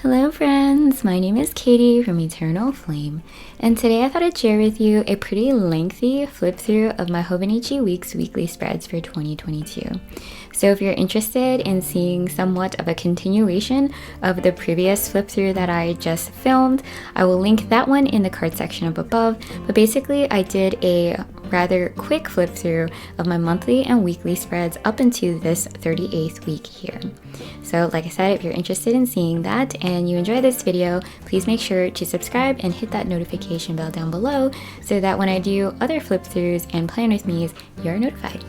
Hello friends, my name is Katie from Eternal Flame, and today I thought I'd share with you a pretty lengthy flip through of my Hobonichi Weeks weekly spreads for 2022. So if you're interested in seeing somewhat of a continuation of the previous flip through that I just filmed, I will link that one in the card section up above. But basically I did a rather quick flip through of my monthly and weekly spreads up into this 38th week here. So like I said, if you're interested in seeing that and you enjoy this video, please make sure to subscribe and hit that notification bell down below so that when I do other flip throughs and plan with me's, you're notified.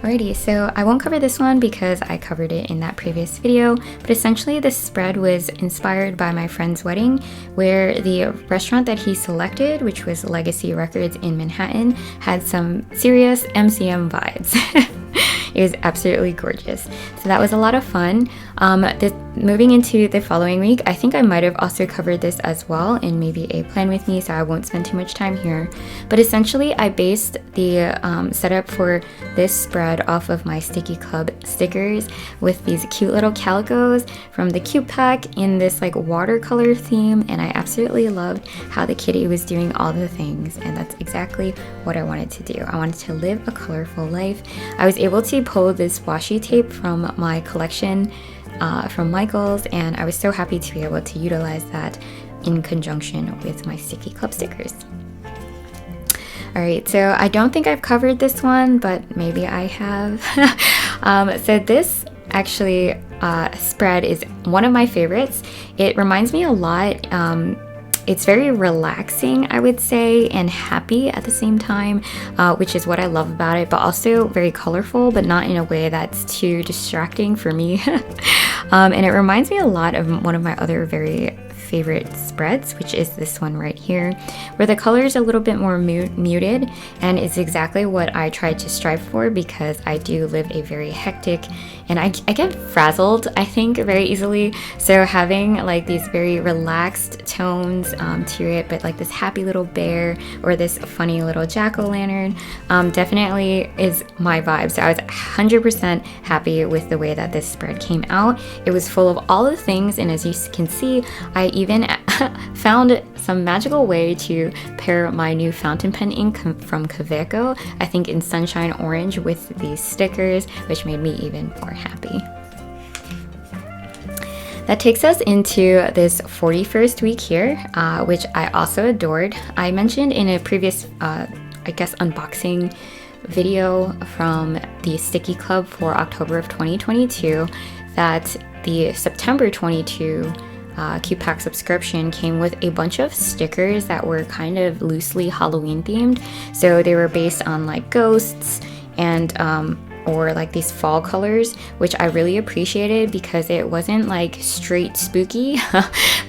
Alrighty, so I won't cover this one because I covered it in that previous video, but essentially this spread was inspired by my friend's wedding, where the restaurant that he selected, which was Legacy Records in Manhattan, had some serious MCM vibes. It was absolutely gorgeous. So that was a lot of fun. Moving into the following week, I think I might have also covered this as well in maybe a plan with me, so I won't spend too much time here. But essentially, I based the setup for this spread off of my Sticky Club stickers with these cute little calicos from the Cute Pack in this like watercolor theme, and I absolutely loved how the kitty was doing all the things, and that's exactly what I wanted to do. I wanted to live a colorful life. I was able to pull this washi tape from my collection from Michael's, and I was so happy to be able to utilize that in conjunction with my Sticky Club stickers. Alright, so I don't think I've covered this one, but maybe I have. So this actually spread is one of my favorites. It reminds me a lot. It's very relaxing, I would say, and happy at the same time, which is what I love about it, but also very colorful, but not in a way that's too distracting for me. And it reminds me a lot of one of my other very favorite spreads, which is this one right here, where the color is a little bit more muted, and it's exactly what I try to strive for because I do live a very hectic and I get frazzled, I think, very easily. So having like these very relaxed tones to it, but like this happy little bear or this funny little jack-o'-lantern definitely is my vibe. So I was 100% happy with the way that this spread came out. It was full of all the things, and as you can see, I even found some magical way to pair my new fountain pen ink from Kaveco, I think in Sunshine Orange, with these stickers, which made me even more happy. That takes us into this 41st week here, which I also adored. I mentioned in a previous, I guess, unboxing video from the Sticky Club for October of 2022 that the September 22 Cute Pack subscription came with a bunch of stickers that were kind of loosely Halloween themed. So they were based on like ghosts and or like these fall colors, which I really appreciated because it wasn't like straight spooky,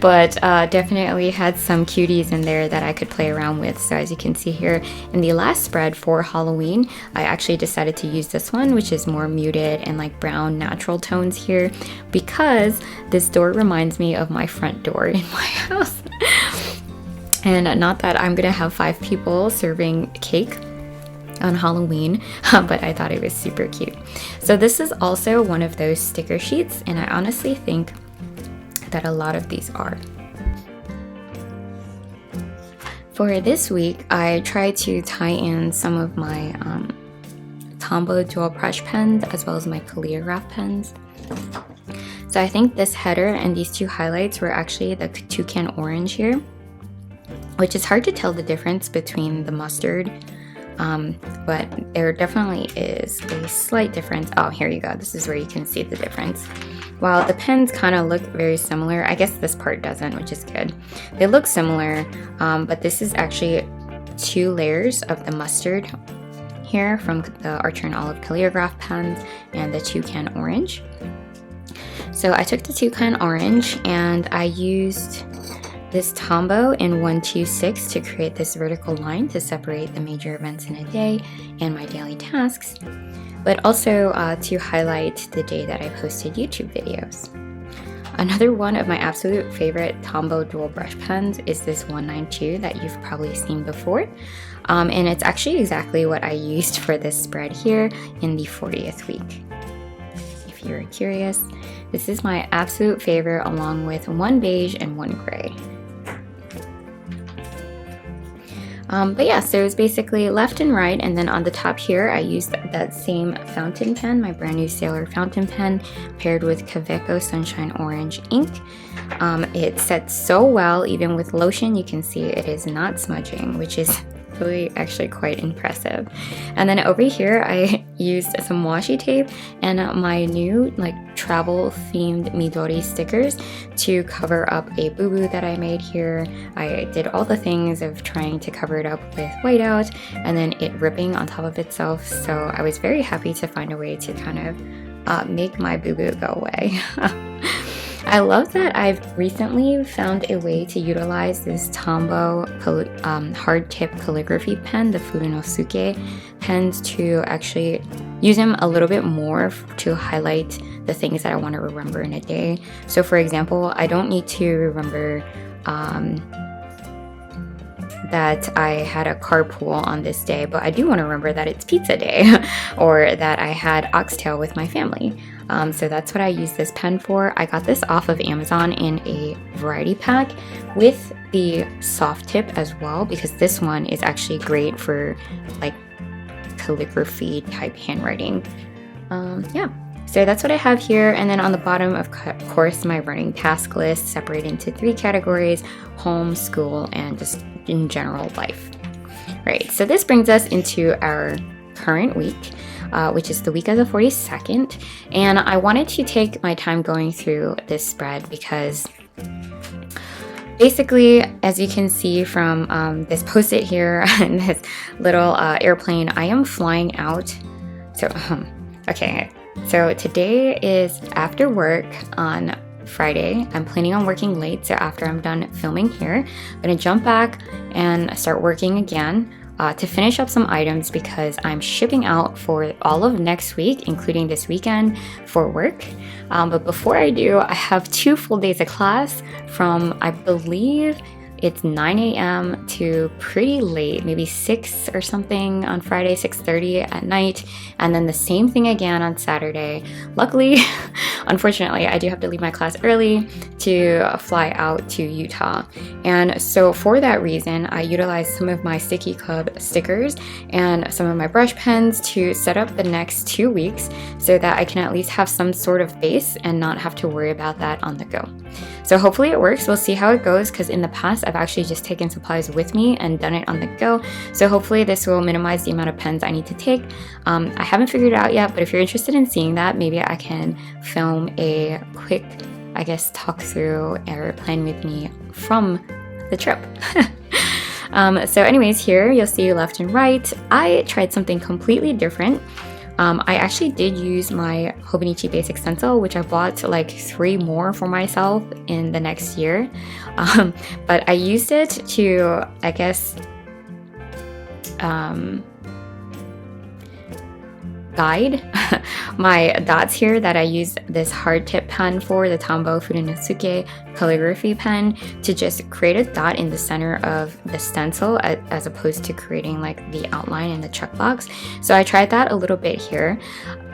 but definitely had some cuties in there that I could play around with. So as you can see here in the last spread for Halloween, I actually decided to use this one, which is more muted and like brown natural tones here, because this door reminds me of my front door in my house. And not that I'm gonna have 5 people serving cake on Halloween, but I thought it was super cute. So this is also one of those sticker sheets, and I honestly think that a lot of these are. For this week, I tried to tie in some of my Tombow dual brush pens as well as my calligraph pens. So I think this header and these two highlights were actually the toucan orange here, which is hard to tell the difference between the mustard, but there definitely is a slight difference. Oh, here you go. This is where you can see the difference. While the pens kind of look very similar, I guess this part doesn't, which is good. They look similar, but this is actually 2 layers of the mustard here from the Archer and Olive calligraph pens and the toucan orange. So I took the toucan orange and I used this Tombow in 126 to create this vertical line to separate the major events in a day and my daily tasks, but also to highlight the day that I posted YouTube videos. Another one of my absolute favorite Tombow dual brush pens is this 192 that you've probably seen before, and it's actually exactly what I used for this spread here in the 40th week. If you're curious, This is my absolute favorite, along with one beige and one gray. But yeah, so it's basically left and right, and then on the top here I used that same fountain pen, my brand new Sailor fountain pen, paired with Kaweco Sunshine Orange ink. It sets so well, even with lotion. You can see it is not smudging, which is really actually quite impressive. And then over here I used some washi tape and my new like travel themed Midori stickers to cover up a boo-boo that I made here. I did all the things of trying to cover it up with whiteout and then it ripping on top of itself, so I was very happy to find a way to kind of make my boo-boo go away. I love that I've recently found a way to utilize this Tombow hard tip calligraphy pen, the Furunosuke pens, to actually use them a little bit more to highlight the things that I want to remember in a day. So for example, I don't need to remember that I had a carpool on this day, but I do want to remember that it's pizza day or that I had oxtail with my family. So that's what I use this pen for. I got this off of Amazon in a variety pack with the soft tip as well, because this one is actually great for like calligraphy type handwriting. Yeah. So that's what I have here, and then on the bottom, of course, my running task list separated into 3 categories: home, school, and just in general life. Right, so this brings us into our current week, which is the week of the 42nd, and I wanted to take my time going through this spread because basically, as you can see from this post-it here and this little airplane, I am flying out. So, okay. So today is after work on Friday. I'm planning on working late, so after I'm done filming here, I'm gonna jump back and start working again to finish up some items because I'm shipping out for all of next week, including this weekend for work. But before I do, I have 2 full days of class from, I believe, it's 9 a.m. to pretty late, maybe 6 or something on Friday, 6:30 at night, and then the same thing again on Saturday. Luckily, unfortunately, I do have to leave my class early to fly out to Utah. And so for that reason, I utilized some of my Sticky Club stickers and some of my brush pens to set up the next 2 weeks so that I can at least have some sort of base and not have to worry about that on the go. So hopefully it works. We'll see how it goes, because in the past I've actually just taken supplies with me and done it on the go. So hopefully this will minimize the amount of pens I need to take. I haven't figured it out yet, but if you're interested in seeing that, maybe I can film a quick, I guess, talk through or plan with me from the trip. So anyways, here you'll see left and right. I tried something completely different. I actually did use my Hobonichi Basic stencil, which I bought like 3 more for myself in the next year. But I used it to, I guess, guide my dots here that I used this hard tip pen for, the Tombow Furunosuke calligraphy pen, to just create a dot in the center of the stencil as opposed to creating like the outline in the checkbox. So I tried that a little bit here.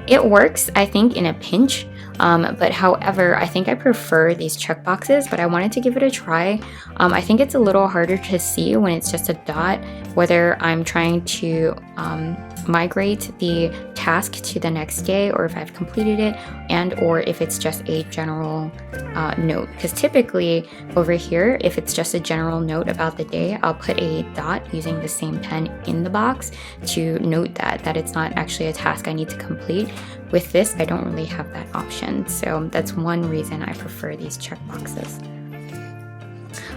It works, I think, in a pinch, but however, I think I prefer these checkboxes, but I wanted to give it a try. I think it's a little harder to see when it's just a dot, whether I'm trying to migrate the task to the next day, or if I've completed it, and or if it's just a general note. Because typically over here, if it's just a general note about the day, I'll put a dot using the same pen in the box to note that it's not actually a task I need to complete. With this, I don't really have that option, so that's one reason I prefer these checkboxes.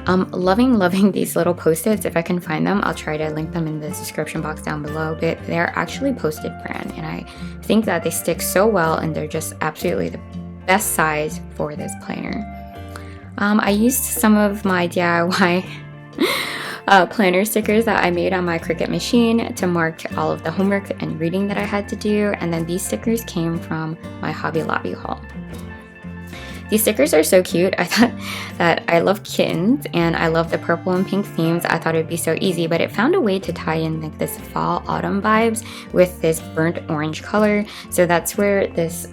Loving these little post-its. If I can find them, I'll try to link them in the description box down below, but they're actually Post-it brand, and I think that they stick so well, and they're just absolutely the best size for this planner. I used some of my DIY planner stickers that I made on my Cricut machine to mark all of the homework and reading that I had to do, and then these stickers came from my Hobby Lobby haul. These stickers are so cute. I thought that I love kittens and I love the purple and pink themes. I thought it would be so easy, but it found a way to tie in like this fall autumn vibes with this burnt orange color. So that's where this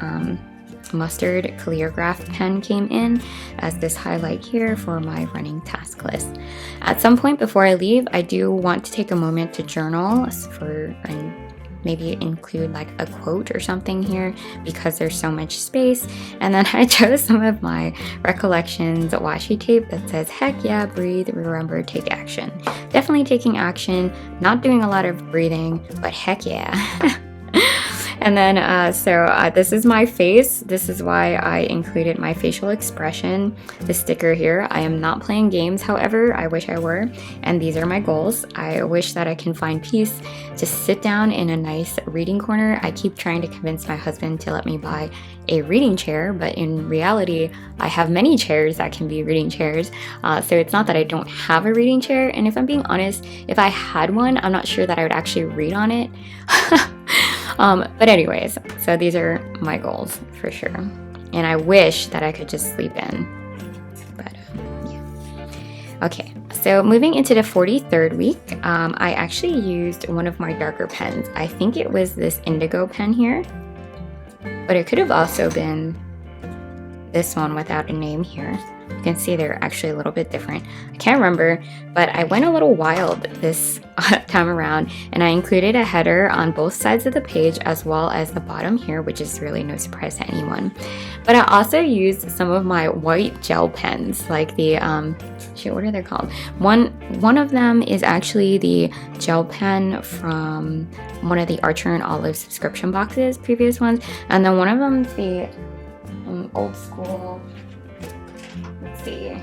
mustard calligraph pen came in as this highlight here for my running task list. At some point before I leave, I do want to take a moment to journal and maybe include like a quote or something here because there's so much space. And then I chose some of my recollections washi tape that says, heck yeah, breathe, remember, take action. Definitely taking action, not doing a lot of breathing, but heck yeah. And then, this is my face. This is why I included my facial expression, the sticker here. I am not playing games, however, I wish I were. And these are my goals. I wish that I can find peace, just sit down in a nice reading corner. I keep trying to convince my husband to let me buy a reading chair, but in reality, I have many chairs that can be reading chairs. So it's not that I don't have a reading chair. And if I'm being honest, if I had one, I'm not sure that I would actually read on it. But anyways, so these are my goals for sure. And I wish that I could just sleep in. But yeah. Okay, so moving into the 43rd week, I actually used one of my darker pens. I think it was this indigo pen here, but it could have also been this one without a name here. You can see they're actually a little bit different. I can't remember, but I went a little wild this time around, and I included a header on both sides of the page as well as the bottom here, which is really no surprise to anyone. But I also used some of my white gel pens, like the what are they called? One of them is actually the gel pen from one of the Archer and Olive subscription boxes, previous ones, and then one of them is the old school, let's see,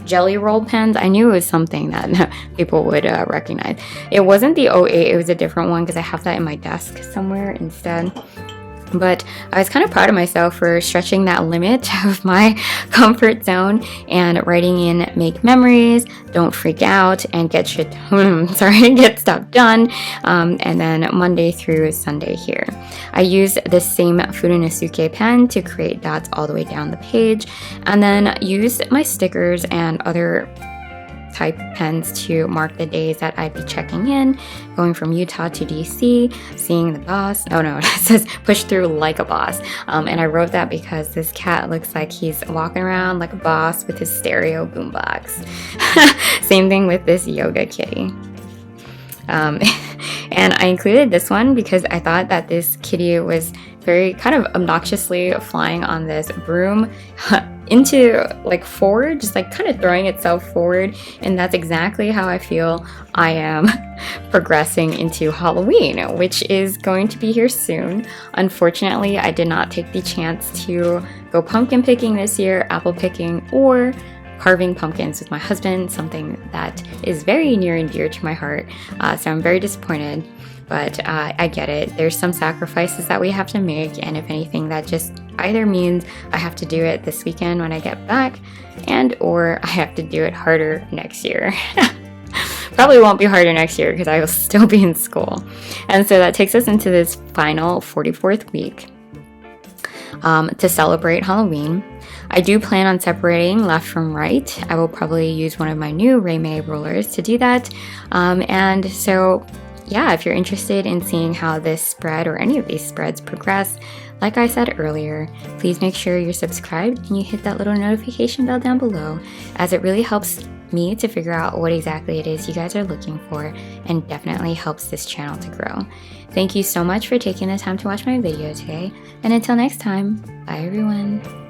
jelly roll pens. I knew it was something that people would recognize. It wasn't the 08, it was a different one because I have that in my desk somewhere instead. But I was kind of proud of myself for stretching that limit of my comfort zone and writing in make memories, don't freak out, and get stuff done. And then Monday through Sunday here. I used the same Furunosuke pen to create dots all the way down the page, and then used my stickers and other type pens to mark the days that I'd be checking in, going from Utah to DC, seeing the boss. Oh no, it says push through like a boss. And I wrote that because this cat looks like he's walking around like a boss with his stereo boombox. Same thing with this yoga kitty. And I included this one because I thought that this kitty was very kind of obnoxiously flying on this broom into like forward, just like kind of throwing itself forward. And that's exactly how I feel I am progressing into Halloween, which is going to be here soon. Unfortunately, I did not take the chance to go pumpkin picking this year, apple picking, or carving pumpkins with my husband, something that is very near and dear to my heart. So I'm very disappointed, but I get it. There's some sacrifices that we have to make, and if anything, that just either means I have to do it this weekend when I get back, or I have to do it harder next year. Probably won't be harder next year because I will still be in school. And so that takes us into this final 44th week to celebrate Halloween. I do plan on separating left from right. I will probably use one of my new Reime rulers to do that. And so, yeah, if you're interested in seeing how this spread or any of these spreads progress, like I said earlier, please make sure you're subscribed and you hit that little notification bell down below, as it really helps me to figure out what exactly it is you guys are looking for, and definitely helps this channel to grow. Thank you so much for taking the time to watch my video today, and until next time, bye everyone.